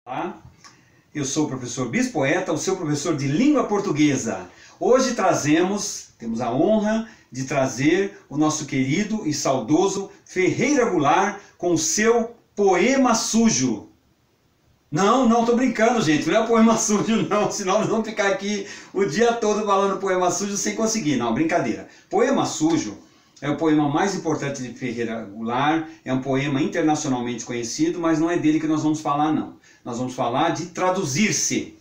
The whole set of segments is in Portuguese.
Olá, eu sou o professor Bispo Poeta, o seu professor de língua portuguesa. Hoje temos a honra de trazer o nosso querido e saudoso Ferreira Goulart com o seu Poema Sujo. Não tô brincando, gente, não é poema sujo não, senão nós vamos ficar aqui o dia todo falando poema sujo sem conseguir. Não, brincadeira. Poema Sujo é o poema mais importante de Ferreira Goulart, é um poema internacionalmente conhecido, mas não é dele que nós vamos falar não. Nós vamos falar de traduzir-se.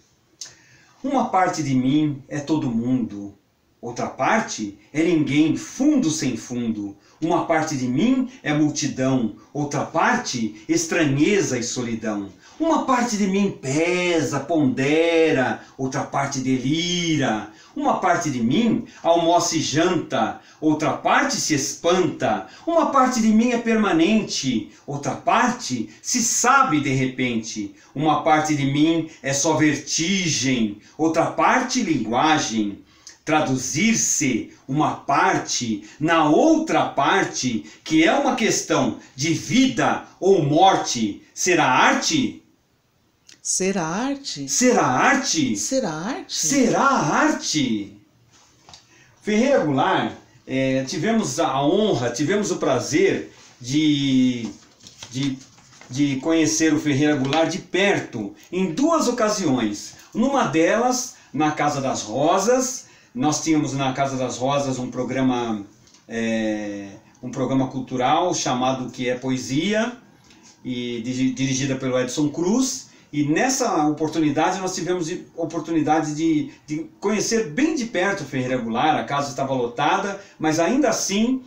Uma parte de mim é todo mundo, outra parte é ninguém, fundo sem fundo. Uma parte de mim é multidão, outra parte estranheza e solidão. Uma parte de mim pesa, pondera, outra parte delira. Uma parte de mim almoça e janta, outra parte se espanta. Uma parte de mim é permanente, outra parte se sabe de repente. Uma parte de mim é só vertigem, outra parte linguagem. Traduzir-se uma parte na outra parte, que é uma questão de vida ou morte, será arte? Será arte? Será arte? Será arte? Será arte? Ferreira Goulart, tivemos a honra, tivemos o prazer de conhecer o Ferreira Goulart de perto, em duas ocasiões. Numa delas, na Casa das Rosas. Nós tínhamos na Casa das Rosas um programa cultural chamado Que é Poesia, e dirigida pelo Edson Cruz. E nessa oportunidade nós tivemos oportunidade de conhecer bem de perto o Ferreira Goulart. A casa estava lotada, mas ainda assim,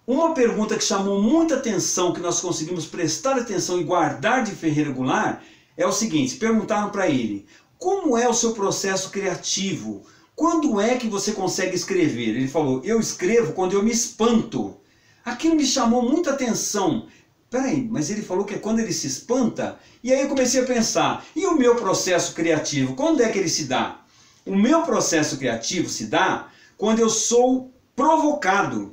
uma pergunta que chamou muita atenção, que nós conseguimos prestar atenção e guardar de Ferreira Goulart, é o seguinte: perguntaram para ele, como é o seu processo criativo? Quando é que você consegue escrever? Ele falou, eu escrevo quando eu me espanto. Aquilo me chamou muita atenção. Peraí, mas ele falou que é quando ele se espanta? E aí eu comecei a pensar, e o meu processo criativo, quando é que ele se dá? O meu processo criativo se dá quando eu sou provocado.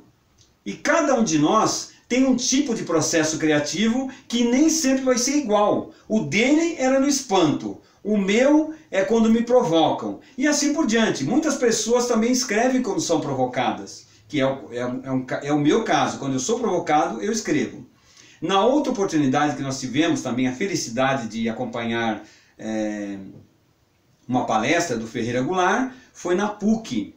E cada um de nós tem um tipo de processo criativo que nem sempre vai ser igual. O dele era no espanto. O meu é quando me provocam. E assim por diante. Muitas pessoas também escrevem quando são provocadas. Que é o meu caso. Quando eu sou provocado, eu escrevo. Na outra oportunidade que nós tivemos também a felicidade de acompanhar uma palestra do Ferreira Goulart, foi na PUC.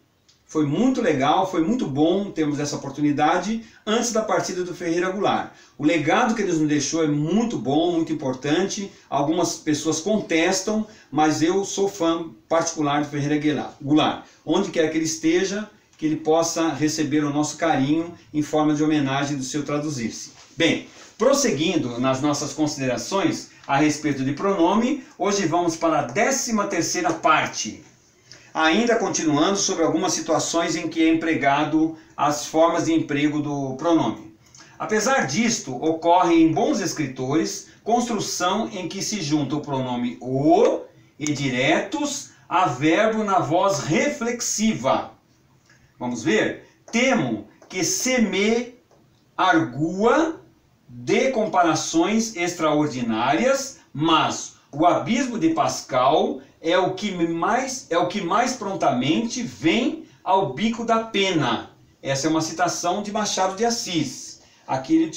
Foi muito legal, foi muito bom termos essa oportunidade antes da partida do Ferreira Goulart. O legado que ele nos deixou é muito bom, muito importante. Algumas pessoas contestam, mas eu sou fã particular do Ferreira Goulart. Onde quer que ele esteja, que ele possa receber o nosso carinho em forma de homenagem do seu traduzir-se. Bem, prosseguindo nas nossas considerações a respeito de pronome, hoje vamos para a 13ª parte. Ainda continuando sobre algumas situações em que é empregado as formas de emprego do pronome. Apesar disto, ocorre em bons escritores construção em que se junta o pronome o e diretos a verbo na voz reflexiva. Vamos ver? Temo que se me argua de comparações extraordinárias, mas o abismo de Pascal é o que mais prontamente vem ao bico da pena. Essa é uma citação de Machado de Assis. Aqui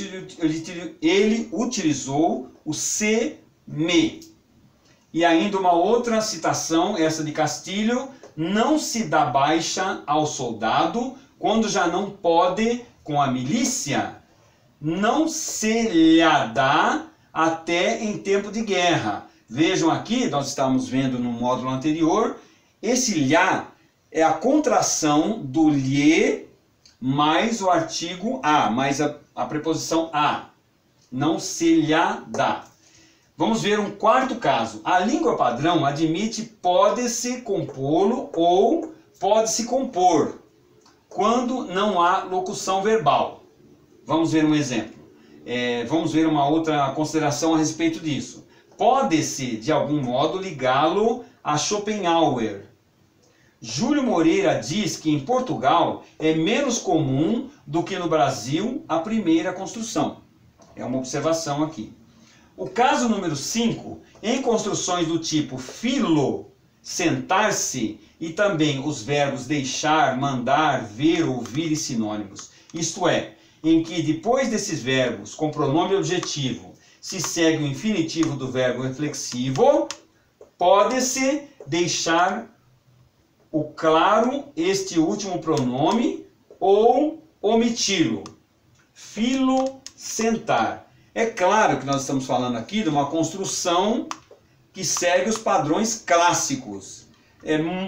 ele utilizou o se me. E ainda uma outra citação, essa de Castilho: não se dá baixa ao soldado quando já não pode com a milícia. Não se lhe dá até em tempo de guerra. Vejam aqui, nós estávamos vendo no módulo anterior, esse lhá é a contração do lhe mais o artigo a, mais a preposição a. Não se lhe dá. Vamos ver um quarto caso. A língua padrão admite pode-se compô-lo ou pode-se compor, quando não há locução verbal. Vamos ver um exemplo. Vamos ver uma outra consideração a respeito disso. Pode-se, de algum modo, ligá-lo a Schopenhauer. Júlio Moreira diz que em Portugal é menos comum do que no Brasil a primeira construção. É uma observação aqui. O caso número 5, em construções do tipo filo, sentar-se, e também os verbos deixar, mandar, ver, ouvir e sinônimos. Isto é, em que depois desses verbos com pronome objetivo se segue o infinitivo do verbo reflexivo, pode-se deixar o claro este último pronome ou omiti-lo. Filo, sentar. É claro que nós estamos falando aqui de uma construção que segue os padrões clássicos.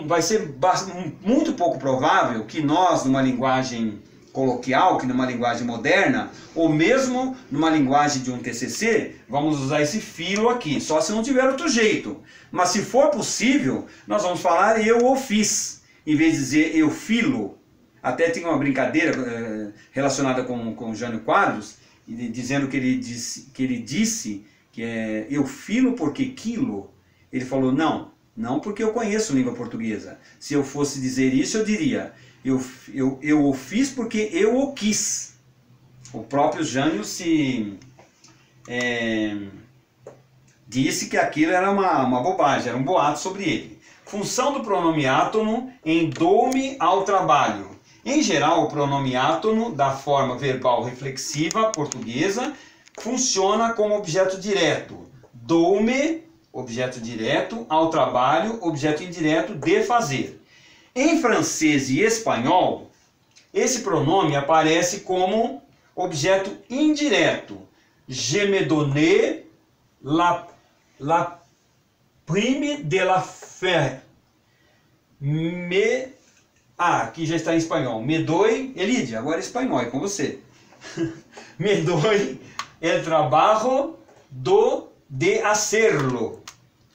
Vai ser muito pouco provável que nós, numa linguagem coloquial, que numa linguagem moderna, ou mesmo numa linguagem de um TCC, vamos usar esse filo aqui, só se não tiver outro jeito. Mas se for possível, nós vamos falar eu o fiz, em vez de dizer eu filo. Até tem uma brincadeira relacionada com Jânio Quadros, dizendo que ele disse que é eu filo porque quilo. Ele falou, não porque eu conheço língua portuguesa. Se eu fosse dizer isso, eu diria, eu o fiz porque eu o quis. O próprio Jânio disse que aquilo era uma bobagem, era um boato sobre ele. Função do pronome átono em dou-me ao trabalho. Em geral, o pronome átono, da forma verbal reflexiva portuguesa, funciona como objeto direto. Dou-me, objeto direto, ao trabalho, objeto indireto, de fazer. Em francês e espanhol, esse pronome aparece como objeto indireto. Je me donnais la prime de la fête. Aqui já está em espanhol. Me doy, Elidia, agora é espanhol, é com você. Me doy el trabajo de hacerlo.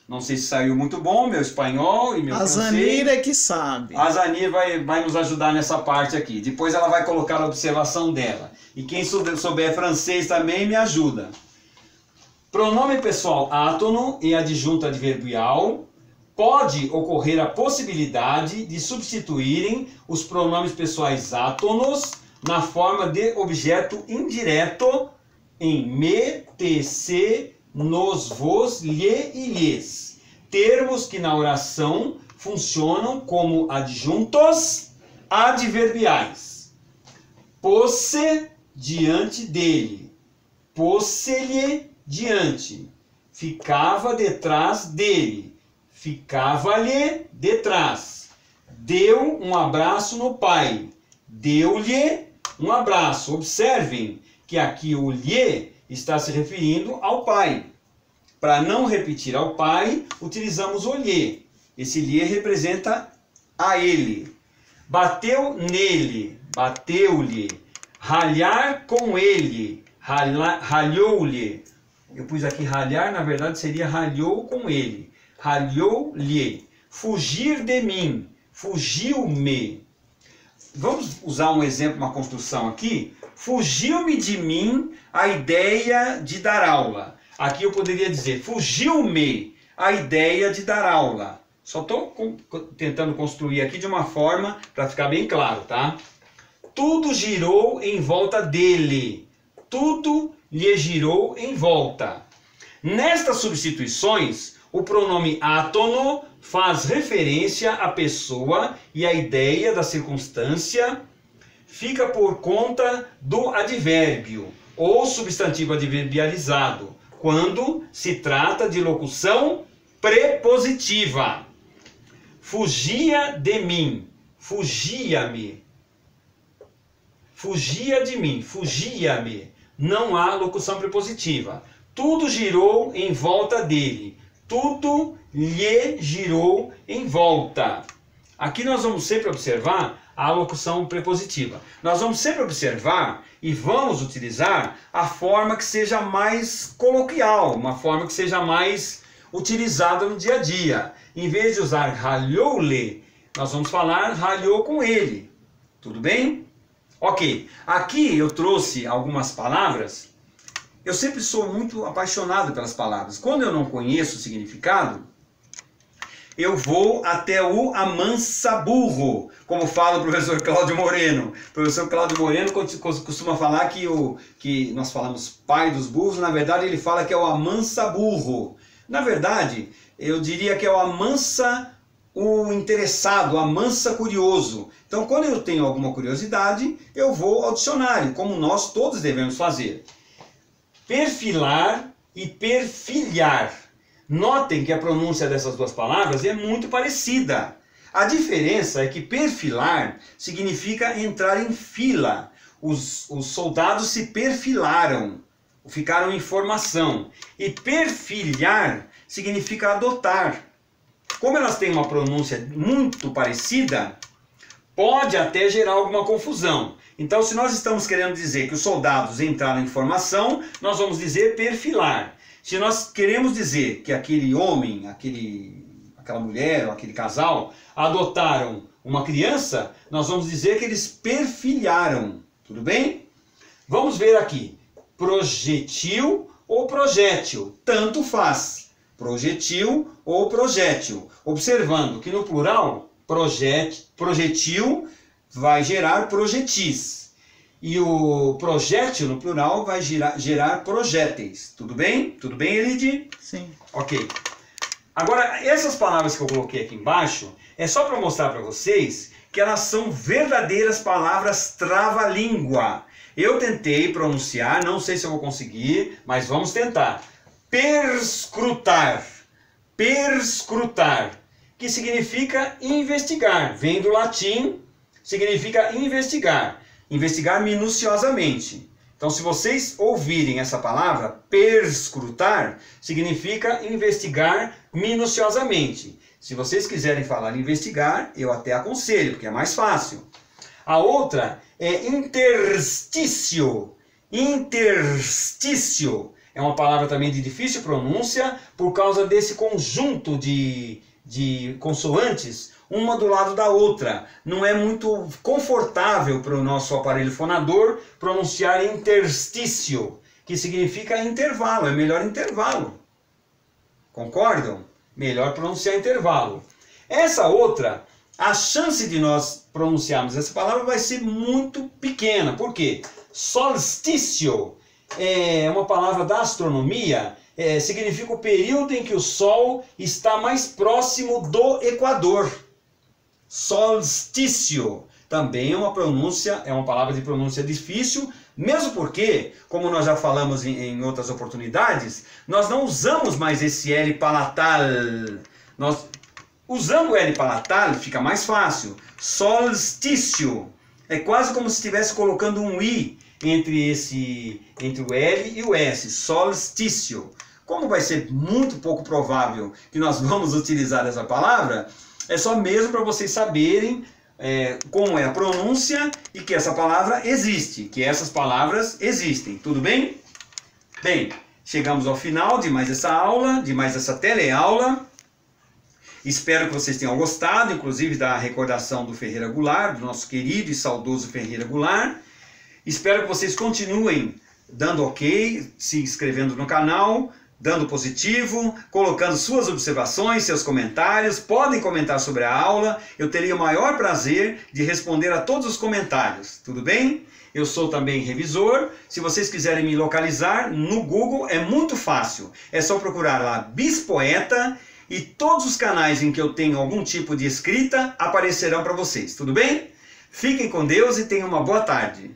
Não sei se saiu muito bom, meu espanhol e meu francês. A Zanira é que sabe. A Zanira vai nos ajudar nessa parte aqui. Depois ela vai colocar a observação dela. E quem souber francês também me ajuda. Pronome pessoal átono e adjunto adverbial. Pode ocorrer a possibilidade de substituírem os pronomes pessoais átonos na forma de objeto indireto em me, te, se, nos, vos, lhe e lhes. Termos que na oração funcionam como adjuntos adverbiais. Pôs-se diante dele. Pôs-se-lhe diante. Ficava detrás dele. Ficava-lhe detrás. Deu um abraço no pai. Deu-lhe um abraço. Observem que aqui o lhe está se referindo ao pai. Para não repetir ao pai, utilizamos o lhe. Esse lhe representa a ele. Bateu nele, bateu-lhe. Ralhar com ele, ralhou-lhe. Eu pus aqui ralhar, na verdade seria ralhou com ele. Ralhou-lhe. Fugir de mim, fugiu-me. Vamos usar um exemplo, uma construção aqui. Fugiu-me de mim a ideia de dar aula. Aqui eu poderia dizer, fugiu-me a ideia de dar aula. Só estou tentando construir aqui de uma forma para ficar bem claro, tá? Tudo girou em volta dele. Tudo lhe girou em volta. Nestas substituições, o pronome átono faz referência à pessoa e à ideia da circunstância fica por conta do advérbio ou substantivo adverbializado, quando se trata de locução prepositiva. Fugia de mim, fugia-me. Fugia de mim, fugia-me. Não há locução prepositiva. Tudo girou em volta dele. Tudo lhe girou em volta. Aqui nós vamos sempre observar a locução prepositiva. Nós vamos sempre observar e vamos utilizar a forma que seja mais coloquial, uma forma que seja mais utilizada no dia a dia. Em vez de usar ralhou-lhe, nós vamos falar ralhou com ele. Tudo bem? Ok. Aqui eu trouxe algumas palavras. Eu sempre sou muito apaixonado pelas palavras. Quando eu não conheço o significado, eu vou até o amansa-burro, como fala o professor Cláudio Moreno. O professor Cláudio Moreno costuma falar que nós falamos pai dos burros, na verdade ele fala que é o amansa-burro. Na verdade, eu diria que é o amansa o interessado, amansa curioso. Então, quando eu tenho alguma curiosidade, eu vou ao dicionário, como nós todos devemos fazer. Perfilar e perfilhar. Notem que a pronúncia dessas duas palavras é muito parecida. A diferença é que perfilar significa entrar em fila. Os soldados se perfilaram, ficaram em formação. E perfilhar significa adotar. Como elas têm uma pronúncia muito parecida, pode até gerar alguma confusão. Então, se nós estamos querendo dizer que os soldados entraram em formação, nós vamos dizer perfilar. Se nós queremos dizer que aquele homem, aquela mulher ou aquele casal adotaram uma criança, nós vamos dizer que eles perfilharam. Tudo bem? Vamos ver aqui. Projetil ou projétil, tanto faz. Projetil ou projétil. Observando que no plural, projetil vai gerar projetis. E o projétil, no plural, vai gerar projéteis. Tudo bem? Tudo bem, Elide? Sim. Ok. Agora, essas palavras que eu coloquei aqui embaixo, é só para mostrar para vocês que elas são verdadeiras palavras trava-língua. Eu tentei pronunciar, não sei se eu vou conseguir, mas vamos tentar. Perscrutar. Perscrutar. Que significa investigar. Vem do latim, significa investigar. Investigar minuciosamente. Então, se vocês ouvirem essa palavra, perscrutar, significa investigar minuciosamente. Se vocês quiserem falar investigar, eu até aconselho, porque é mais fácil. A outra é interstício. Interstício é uma palavra também de difícil pronúncia, por causa desse conjunto de consoantes, uma do lado da outra. Não é muito confortável para o nosso aparelho fonador pronunciar interstício, que significa intervalo, é melhor intervalo. Concordam? Melhor pronunciar intervalo. Essa outra, a chance de nós pronunciarmos essa palavra vai ser muito pequena. Por quê? Solstício é uma palavra da astronomia, significa o período em que o Sol está mais próximo do Equador. Solstício também é uma palavra de pronúncia difícil, mesmo porque, como nós já falamos em outras oportunidades, nós não usamos mais esse L palatal. Usando o L palatal fica mais fácil. Solstício é quase como se estivesse colocando um I entre o L e o S. Solstício. Como vai ser muito pouco provável que nós vamos utilizar essa palavra, é só mesmo para vocês saberem como é a pronúncia e que essa palavra existe, que essas palavras existem. Tudo bem? Bem, chegamos ao final de mais essa aula, de mais essa teleaula. Espero que vocês tenham gostado, inclusive da recordação do Ferreira Goulart, do nosso querido e saudoso Ferreira Goulart. Espero que vocês continuem dando ok, se inscrevendo no canal, dando positivo, colocando suas observações, seus comentários. Podem comentar sobre a aula, eu teria o maior prazer de responder a todos os comentários, tudo bem? Eu sou também revisor. Se vocês quiserem me localizar no Google, é muito fácil. É só procurar lá Bispoeta e todos os canais em que eu tenho algum tipo de escrita aparecerão para vocês, tudo bem? Fiquem com Deus e tenham uma boa tarde.